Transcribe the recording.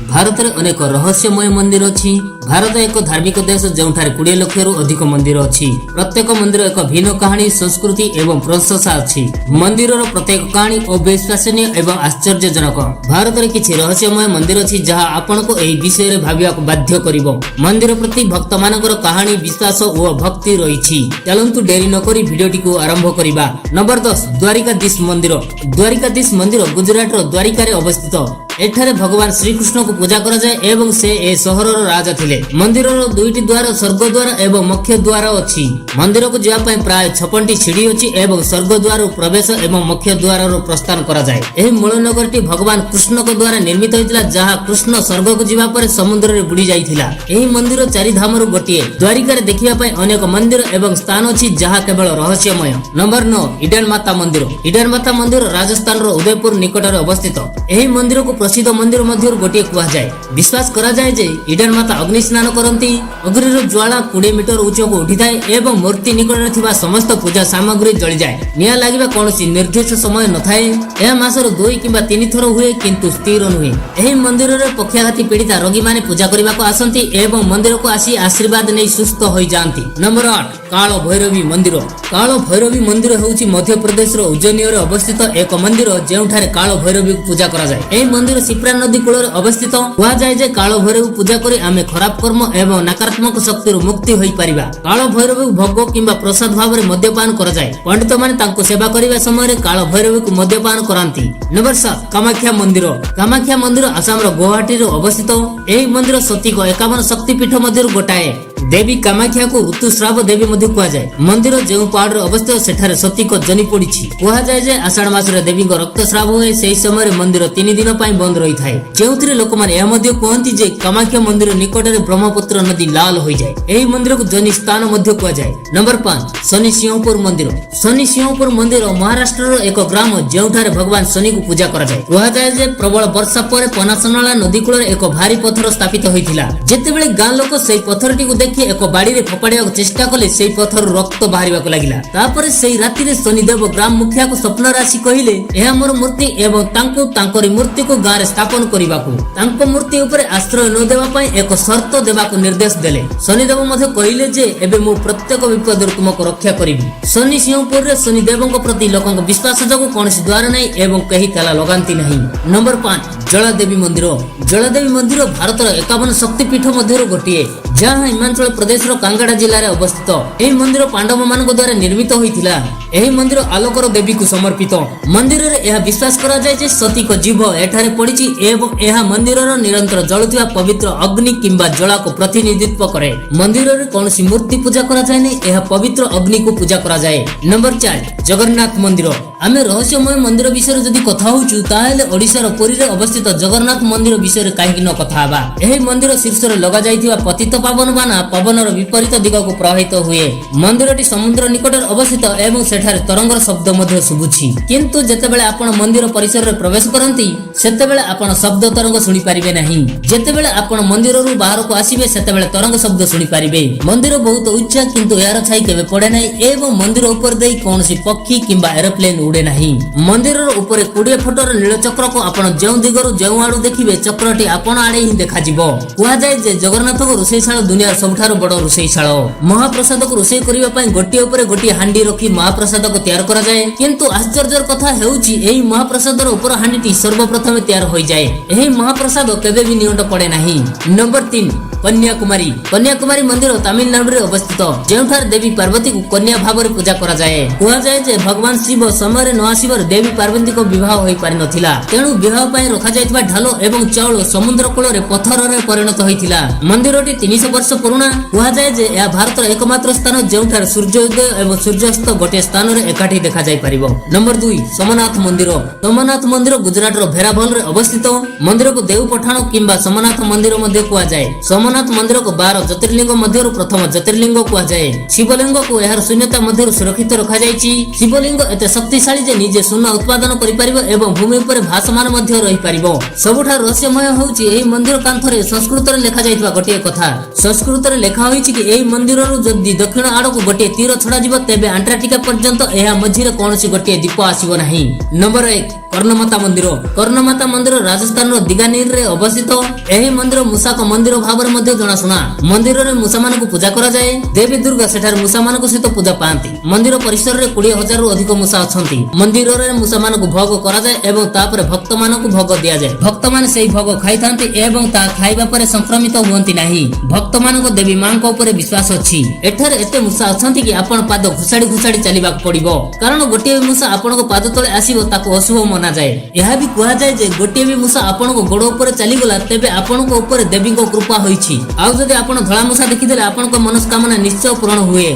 भारत में अनेक रहस्यमय मंदिर अच्छी। भारत एक धार्मिक देश जोठार 20 लाख रु अधिक मंदिर अच्छी। प्रत्येक मंदिर एक भिन्न कहानी, संस्कृति एवं प्रशंसा अच्छी। मंदिर प्रत्येक कहानी अविश्वसनीय एवं आश्चर्यजनक। भारत में किसी रहस्यमय मंदिर अच्छी जहाँ आपण को एही विषय भाविया बाध्य करिवो। मंदिर प्रति भक्त मानकर कहानी, विश्वास और भक्ति रही। चलंतु डेरी न करी भिडियोटी को आरंभ करिबा। नंबर 10 द्वारिकाधीश मंदिर। द्वारिकाधीश मंदिर गुजरात रो द्वारिका रे अवस्थित। एठारे भगवान श्रीकृष्ण को पूजा करा जाए एवं से ए सहरर राजा थिले। मंदिर दुईटी द्वार, स्वर्ग द्वार एवं मुख्य द्वार अच्छी। मंदिर को जावा पई प्राय 56टी सीढ़ी अच्छी एवं स्वर्ग द्वार प्रवेश एवं मुख्य द्वार प्रस्थान करा जाए। एही मूल नगरटी भगवान कृष्ण को द्वारा निर्मित होइतिला, जहाँ कृष्ण स्वर्ग को जीवा पर समुद्र रे बुड़ी जाइथिला। एही मंदिर चारि धाम रु गोटिए। द्वारिका रे देखिबा पई अनेक मंदिर एवं स्थान अच्छी जहाँ केवल रहस्यमय। नंबर 9 ईडन माता मंदिर। ईडन माता मंदिर राजस्थान रो उदयपुर निकट रे अवस्थित। एही मंदिर को प्रसिद्ध मंदिर मध्य गोटे कह जाए। विश्वास करा जाए जे ईडन माता अग्नि स्नान करती। अग्नि ज्वाला 20 मीटर उच्च को उठी थाए एवं मूर्ति निकट में समस्त पूजा सामग्री जली जाए। निया लागिबा कौनसी निर्दिष्ट समय न थाए। यह मासर 2 किंबा 3 थर हुए किंतु स्थिर नुहे। एही मंदिर रे पक्षाघाती पीड़िता रोगी माने पूजा करने को आसंती एवं मंदिर को आसी आशीर्वाद नहीं सुस्थ हो जाती। नंबर 8 काल भैरवी मंदिर। काल भैरवी मंदिर होउची मध्य प्रदेश रो उज्जैनी रे अवस्थित एक मंदिर जेउठारे काल भैरवी को पूजा करा जाए। एही मंदिर शिप्रा नदी कूल अवस्थित। कह जाए जे काल भैरव पूजा करी आमे खराब कर्म एवं नकारात्मक शक्ति मुक्ति होई परिबा। काल भैरव भोग किंबा प्रसाद भाव में मद्यपान करा जाए। पंडित माने तांको सेवा करिबा समय काल भैरव को मद्यपान करांती। नंबर 7 कामाख्या मंदिर। कामाख्या मंदिर आसाम रो गुवाहाटी रो अवस्थित। एही मंदिर सती को 51 शक्तिपीठ मध्य गोटाए। देवी कामाख्या को ऋतुस्राव देवी मध्य कह जाए। मंदिर जो पहाड़ अवस्थित सेठारे सती को जनी पड़ी। कह जाए जे आषाढ़ मास देवी रक्तस्राव हुए से समय मंदिर 3 दिन बंद रही थाए। जो लोक मैंने कहती जे कामाख्या मंदिर निकट में ब्रह्मपुत्र नदी लाल हो जाए। यही मंदिर को जनी स्थान कह जाए। नंबर 5 शनि सिंहपुर मंदिर। शनि सिंहपुर मंदिर महाराष्ट्र एक ग्राम जोठारे भगवान शनि को पूजा करा जाए। कह जाए जे प्रबल वर्षा पर पनासनाला नदी कूल एक भारी पत्थर स्थापित होइथिला। जेतेबेले गाँ लोक से पत्थरटी को देखि एक बाड़ी रे फपाड़िया चेष्टा कले से पत्थर रक्त बाहरिबा लागिला। तापर से राति रे शनिदेव ग्राम मुखिया को स्वप्न राशि कहिले एहा मोर मूर्ति एवं तांको तांकरी मूर्ति को गाँ रे स्थापन करिबाकू। तांको मूर्ति ऊपर आश्रय न देवा पई एक शर्त देबाकू निर्देश देले। शनिदेव मध्ये कहिले जे एबे मु प्रत्येक विपद रे तुमको रक्षा करिबी। शनि सिंहपुर रे शनिदेवଙ୍କ प्रति लोकଙ୍କ विश्वास जगो कोनसी द्वार नै एवं कही ताला लगांती नहीं। नंबर 5 जलादेवी मंदिर। जलादेवी मंदिर भारत 51 शक्तिपीठ मध्य गोटिए, जहाँ हिमाचल प्रदेश रो कांगड़ा जिला रे अवस्थित। एही मंदिर पांडव मानक द्वारा निर्मित होइथिला। एही मंदिर आलोकर देवी को समर्पित। मंदिर रे यह विश्वास करा जाय जे सती को जीव एठारे पड़िछि एवं यह मंदिर रो निरंतर जलुथिबा पवित्र अग्नि किंबा जला को प्रतिनिधित्व करे। मंदिर रे कोनसी मूर्ति पूजा करा जाय नै, यह पवित्र अग्नि को पूजा करा जाय। नंबर 4 जगन्नाथ मंदिर। आमे रहस्यमय मंदिर विषय जदि कथा होचु ताहेले ओडिसा रो पुरी रे अवस्थित जगन्नाथ मंदिर विषय काहे न कथा हबा। एही मंदिर शीर्ष रे लगा जायथिबा पतित पावन बाना पवनर विपरीत दिग को प्रवाहित हुए। मंदिरटी समुद्र निकट अवस्थित एवं सेठारे तरंगर शब्द मध्य शुभुछि। किंतु जेतेबेले आपण मंदिर परिसर रे प्रवेश करंती सेतेबेले आपण शब्द तरंग सुनि परिबे नाही। जेतेबेले आपण मंदिर रु बाहर को आसीबे सेतेबेले तरंग शब्द सुनि परिबे। मंदिर बहुत उच्च किंतु यार छाई केबे पड़े नाही एवं मंदिर ऊपर देई कोनसी पक्षी किंबा एरोप्लेन उड़े नाही। मंदिर रो ऊपर 20 फुटर नील चक्र को आपण जेउ दिगरु जेउ आडू देखिबे चक्रटी आपण आडे ही देखा जिवो। कुआ जाय जे जगन्नाथ को रोषैशाळ दुनिया सबठारो बड़ रोषैशाळ। महाप्रसाद को रोषै करिबा पई गोटिए ऊपर गोटिए हांडी रखी महाप्रसाद को तैयार करा जाय। किंतु आश्चर्यर कथा हेउची एही महाप्रसाद रो ऊपर हांडीटी सर्वप्रथम तैयार होई जाय। एही महाप्रसाद केबे भी नियंट पड़े नाही। नंबर 3 कन्याकुमारी। कन्याकुमारी मंदिर तमिलनाडु रे अवस्थित, जेउठार देवी पार्वती को कन्या भाव रे पूजा करा जाय। कहा जाय जे भगवान शिव समय रे न आसीबर देवी पार्वती को विवाह होई पारि नथिला। तेणु विवाह पई रखा जायतिबा ढालो एवं चाउल समुद्र कूल रे पत्थर रे परिणत होइथिला। मंदिरटी 300 वर्ष पुराना। कहा जाय जे या भारत एकमात्र स्थान जेउठार सूर्योदय एवं सूर्यास्त गोटे स्थान रे एकाठी देखा जाय परिबो। नंबर 2 सोमनाथ मंदिर। सोमनाथ मंदिर गुजरात रो भेराभल रे अवस्थित। मंदिर को देव पठाण किंबा सोमनाथ मंदिर मध्ये कहा जाय। सोमनाथ मंदिर को 12 ज्योतिर्लिंग मध्यरु प्रथम ज्योतिर्लिंग कहा जाय। शिवलिंग को यार शून्यता मध्यरु सुरक्षित रखा जायछि। शिवलिंग एते शक्तिशाली जे निजे शून्य उत्पादन करि परिबो एवं भूमि ऊपर भासमान मध्य रहि परिबो। सबुठा रहस्यमय होउछि एही मंदिर कांथरे संस्कृत रे लेखा जायतिबा गोटे कथा। संस्कृत रे लेखा होइछि कि एही मंदिर रु जदि दक्षिण आड़ को गोटे तीर छड़ा जिवो तेबे अंटार्कटिका पर्यंत एहा मझिरे कोनसी गोटे दीप आसीबो नाही। नंबर 1 कर्णमाता मंदिर। कर्णमाता मंदिर राजस्थान दिगानीर रे अवस्थित। एही मंदिर मूषाक मंदिर भाବରେ ମଧ୍ୟ जଣାशुना। मंदिर रे मूषा मानकु पूजा करा जाए। देवी दुर्गा सेठार मूषा मानकु सहित पूजा पाआंती। मंदिर परिसर रे 20,000 रु अधिक मूषा अछंती। मंदिर रे मूषा मानकु भोग करा जाए एवं तापर भक्त मानकु भोग दिया जाए। भक्त मान सेही भोग खाइथांती एवं ता खाइबा परे संक्रमित हुअंती नाही। भक्त मानक देवी मांको ऊपर विश्वास अछि। एठारे एते मूषा अछंती कि आपण पाद घुसाडी घुसाडी चलिबाक पड़िबो, कारण गोटे मूषा आपनको पाद तळे आसीबो ताको अशुभ मना जाए। यह भी कहा जाए जे गोटे भी मूषा आपनको गोड़ ऊपर चली गला तेबे आपनको ऊपर देवी को कृपा होईछि। आ जदि आपण धळा मूषा देखिदेले आपनको मनस्कामना निश्चय पूर्ण हुए।